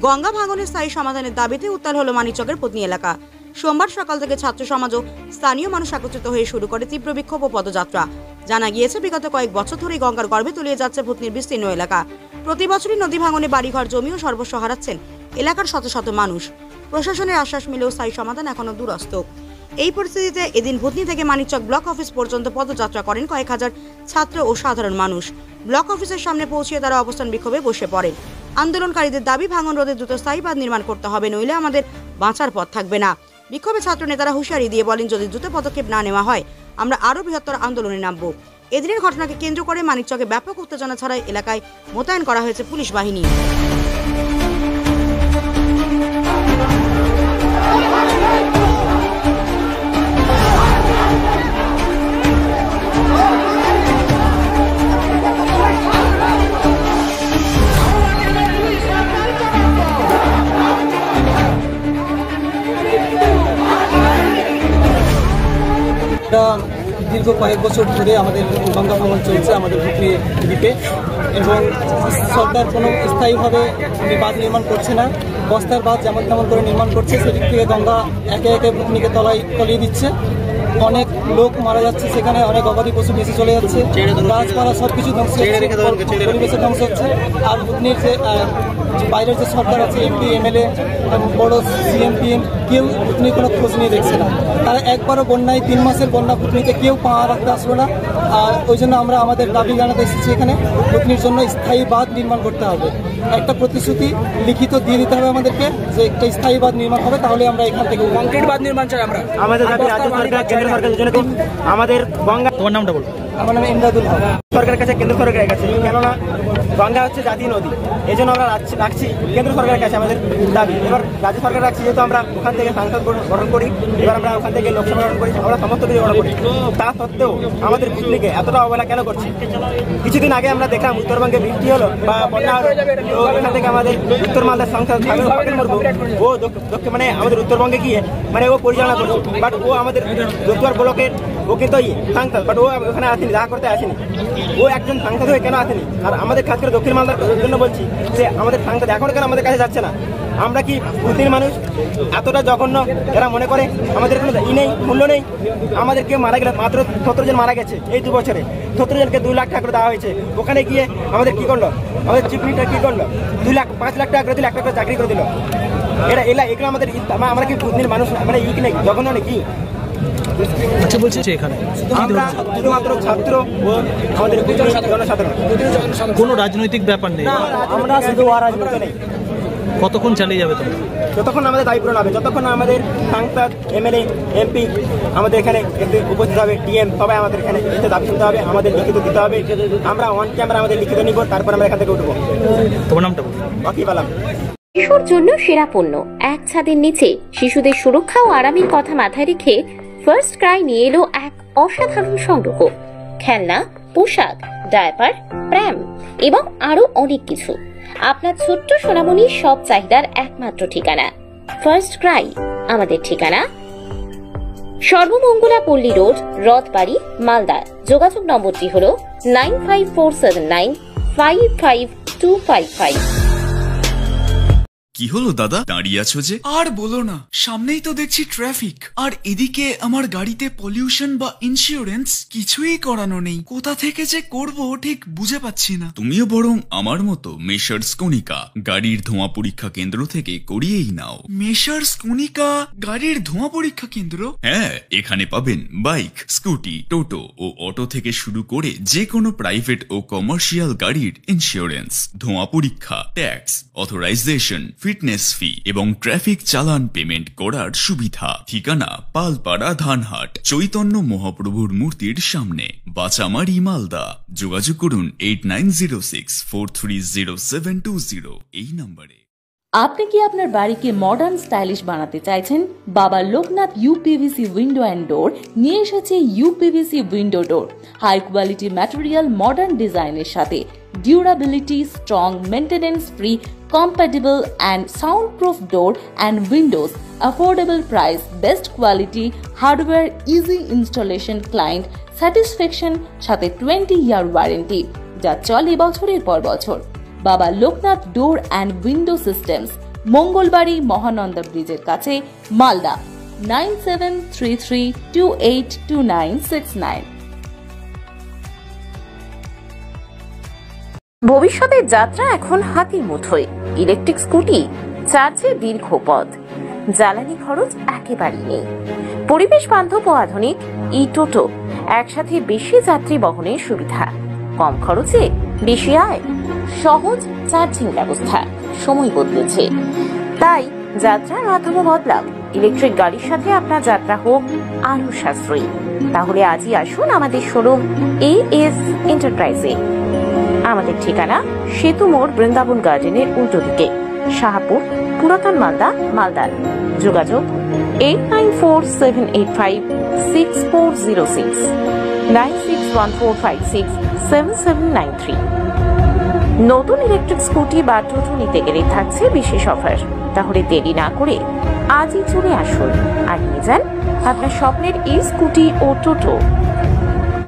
গঙ্গা ভাঙনের স্থায়ী সমাধানের দাবিতে উত্তাল হলো মানিকচকের পত্নী এলাকা। সোমবার সকাল থেকে ছাত্র সমাজ ও স্থানীয় মানুষ একত্রিত হয়ে শুরু করে তীব্র বিক্ষোভ ও পদযাত্রা। জানা গিয়েছে, বিগত কয়েক বছর ধরেই গঙ্গার গর্ভে তলিয়ে যাচ্ছে ভূতনির বিস্তীর্ণ এলাকা। প্রতি বছরই নদী ভাঙনে বাড়িঘর, জমি ও সর্বস্ব হারাচ্ছেন এলাকার শত শত মানুষ। প্রশাসনের আশ্বাস মিলেও স্থায়ী সমাধান এখনো দূরস্থ। এই পরিস্থিতিতে এদিন ভূতনি থেকে মানিকচক ব্লক অফিস পর্যন্ত পদযাত্রা করেন কয়েক হাজার ছাত্র ও সাধারণ মানুষ। ব্লক অফিসের সামনে পৌঁছিয়ে তারা অবস্থান বিক্ষোভে বসে পড়েন। আন্দোলনকারীদের দাবি, ভাঙন রোধে দ্রুত স্থায়ী বাঁধ নির্মাণ করতে হবে, নইলে আমাদের বাঁচার পথ থাকবে না। বিক্ষোভে ছাত্র নেতারা হুঁশিয়ারি দিয়ে বলেন, যদি দ্রুত পদক্ষেপ না নেওয়া হয় আমরা আরও বৃহত্তর আন্দোলনে নামব। এদিনের ঘটনাকে কেন্দ্র করে মানিকচকে ব্যাপক উত্তেজনা ছড়ায় এলাকায় মোতায়েন করা হয়েছে পুলিশ বাহিনী। দীর্ঘ কয়েক বছর ধরে আমাদের গঙ্গা ভাঙন চলছে আমাদের ভূতনি দ্বীপে, এবং সরকার কোনো স্থায়ীভাবে বাঁধ নির্মাণ করছে না। বস্তার বাঁধ যেমন তেমন করে নির্মাণ করছে, সেদিক থেকে গঙ্গা একে একে ভূতনিকে তলিয়ে দিচ্ছে। অনেক লোক মারা যাচ্ছে, সেখানে অনেক গবাদি পশু বেশি চলে যাচ্ছে, গাছপালা সবকিছু ধ্বংস হচ্ছে, পরিবেশের ধ্বংস হচ্ছে। আর ভূতনির যে বাইরের যে সরকার আছে, এমপি, এমএলএ, বড় সিএম, পিএম, কেউ ভূতনির কোনো খোঁজ নিয়ে দেখছে না। তারা একবারও বন্যায় 3 মাসের বন্যা ভূতনিতে কেউ পা রাখতে আসলো না। আর ওই জন্য আমরা আমাদের দাবি জানাতে এসেছি, এখানে ভূতনির জন্য স্থায়ী বাঁধ নির্মাণ করতে হবে। একটা প্রতিশ্রুতি লিখিত দিয়ে দিতে হবে আমাদেরকে, যে একটা স্থায়ী বাঁধ নির্মাণ হবে, তাহলে আমরা এখান থেকে কংক্রিট বাঁধ নির্মাণ চাই। আমরা আমাদের দাবি রাজ্য সরকার, কেন্দ্র সরকারের জন্য আমাদের গঙ্গা। তোমার নামটা বলো। আমার নাম ইমদাদুল হক। সরকারের কাছে, কেন্দ্র সরকারের কাছে, কেননা গঙ্গা হচ্ছে জাতীয় নদী, এই জন্য আমরা রাখছি কেন্দ্র সরকারের কাছে আমাদের দাবি। এবার রাজ্য সরকার রাখছি, যেহেতু আমরা ওখান থেকে সাংসদ গঠন করি, এবার আমরা ওখান থেকে লোকসভা গঠন করি, আমরা সমস্ত কিছু গঠন করি। তা সত্ত্বেও আমাদের ভূতনিকে এতটা অবহেলা কেন করছে? কিছুদিন আগে আমরা দেখলাম উত্তরবঙ্গে বৃষ্টি হলো বা বন্যা হলো, তো এখান থেকে আমাদের উত্তর মালদার সাংসদ ও মানে আমাদের উত্তরবঙ্গে গিয়ে মানে ও পরিচালনা করছে, বাট ও আমাদের দক্ষিণ ব্লকের ও কিন্তু সাংসদ, বাট ও ওখানে আসেনি, দেখা করতে আসেনি। ও একজন সাংসদ হয়ে কেন আসেনি? আর আমাদের খাস করে দক্ষিণ মালদার জন্য বলছি যে আমাদের সাংসদ এখন কেন আমাদের কাছে যাচ্ছে না? আমরা কি ভূতনির মানুষ এতটা জঘন্য এরা মনে করে আমাদের কোনো নেই, মূল্য নেই? আমাদের কেউ মারা গেলে, মাত্র 17 জন মারা গেছে এই 2 বছরে, 17 জনকে 2 লাখ টাকা করে দেওয়া হয়েছে। ওখানে গিয়ে আমাদের কি করলো? আমাদের চিফ মিনিস্টার কি করলো? 5 লাখ টাকা করে দিল, 1 লাখ টাকা চাকরি করে দিল। এগুলো আমাদের, আমরা কি ভূতনির মানুষ মানে কি নাকি জঘন্য নাকি? আচ্ছা, বলছি এখানে আমরা শুধুমাত্র ছাত্র ও আমাদের জনসাধারণ, কোনো রাজনৈতিক ব্যাপার নেই। আমরা শুধু অরাজনৈতিক নেই। কতক্ষণ চালিয়ে যাবে তুমি? যতক্ষণ আমাদের দাবি পূরণ হবে, যতক্ষণ আমাদের সাংসদ, এমএলএ, এমপি আমাদের এখানে উপস্থিত হবে, ডিএম, সবাই আমাদের এখানে এসে দাবি শুনতে হবে, আমাদের লিখিত দিতে হবে। আমরা অন ক্যামেরা আমাদের লিখিত নিব, তারপর আমরা এখান থেকে উঠবো। তোমার নামটা বলো। বাকিব আলম। শিশুর জন্য সেরা পণ্য, এক ছাদের নিচে শিশুদের সুরক্ষা ও আরামের কথা মাথায় রেখে ফার্স্ট ক্রাই নিয়ে এলো এক অসাধারণ সংগ্রহ। খেলনা, পোশাক, ডায়াপার, প্র্যাম এবং আরো অনেক কিছু। আপনার ছোট্ট সোনামণির সব চাহিদার একমাত্র ঠিকানা ফার্স্ট ক্রাই। আমাদের ঠিকানা সর্বমঙ্গলা পল্লী রোড, রথবাড়ি, মালদা। যোগাযোগ নম্বরটি হলো 9547955255। কি হলো দাদা, দাঁড়িয়ে আছো যে? আর বলো না, সামনেই তো দেখছি ট্রাফিক, আর এদিকে আমার গাড়িতে পলিউশন বা ইন্স্যুরেন্স কিছুই করানো নেই। কোথা থেকে যে করব ঠিক বুঝে পাচ্ছি না। তুমিও বরং আমার মতো মেসার্স কনিকা গাড়ির ধোঁয়া পরীক্ষা কেন্দ্র থেকে করিয়েই নাও। মেসার্স কনিকা গাড়ির ধোঁয়া পরীক্ষা কেন্দ্র? হ্যাঁ, এখানে পাবেন বাইক, স্কুটি, টোটো ও অটো থেকে শুরু করে যে কোনো প্রাইভেট ও কমার্শিয়াল গাড়ির ইন্স্যুরেন্স, ধোঁয়া পরীক্ষা, ট্যাক্স, অথরাইজেশন, ফিটনেস ফি এবং ট্রাফিক চালান পেমেন্ট করার সুবিধা। ঠিকানা পালপাড়া, ধানহাট, চৈতন্য মহাপ্রভুর মূর্তির সামনে, বাচামারি, মালদা। যোগাযোগ করুন 8906430720 এই নম্বরে। আপনি কি আপনার বাড়িকে মডার্ন স্টাইলিশ বানাতে চাইছেন? বাবা Loknath uPVC window and door নিয়ে এসেছে ইউপিভিসি উইন্ডো ডোর। হাই কোয়ালিটি ম্যাটেরিয়াল, মডার্ন ডিজাইনের সাথে durability, strong, maintenance-free, compatible and soundproof door and windows, affordable price, best quality, hardware, easy installation, client satisfaction, সাথে 20-year warranty, যা চলে বছরের পর বছর। বাবা Loknath door and window systems, Mangalbari Mahananda ব্রিজের কাছে, মালদা 9733282969। ভবিষ্যতের যাত্রা এখন হাতির মুঠোয়। ইলেকট্রিক স্কুটি, চার্জে দীর্ঘ পথ, জ্বালানি খরচ একেবারেই নেই। পরিবেশ বান্ধব ও আধুনিক ই টোটো, একসাথে বেশি যাত্রী বহনের সুবিধা, কম খরচে বেশি আয়, সহজ চার্জিং ব্যবস্থা। সময় বদলেছে, তাই যাত্রার মাধ্যমে বদলাও। ইলেকট্রিক গাড়ির সাথে আপনার যাত্রা হোক আরো সাশ্রয়ী। তাহলে আজই আসুন আমাদের শোরুম AS এন্টারপ্রাইজে। আমাদের ঠিকানা সেতু মোড়, বৃন্দাবন গার্ডেনের উল্টো দিকে, শাহপুর, পুরাতন মালদা, মালদা। যোগাযোগ 8947856406, 9614567793। নতুন ইলেকট্রিক স্কুটি বা টোটো নিতে গেলে থাকছে বিশেষ অফার। তাহলে দেরি না করে আজই চলে আসুন আর নিয়ে যান আপনার স্বপ্নের এই স্কুটি ও টোটো।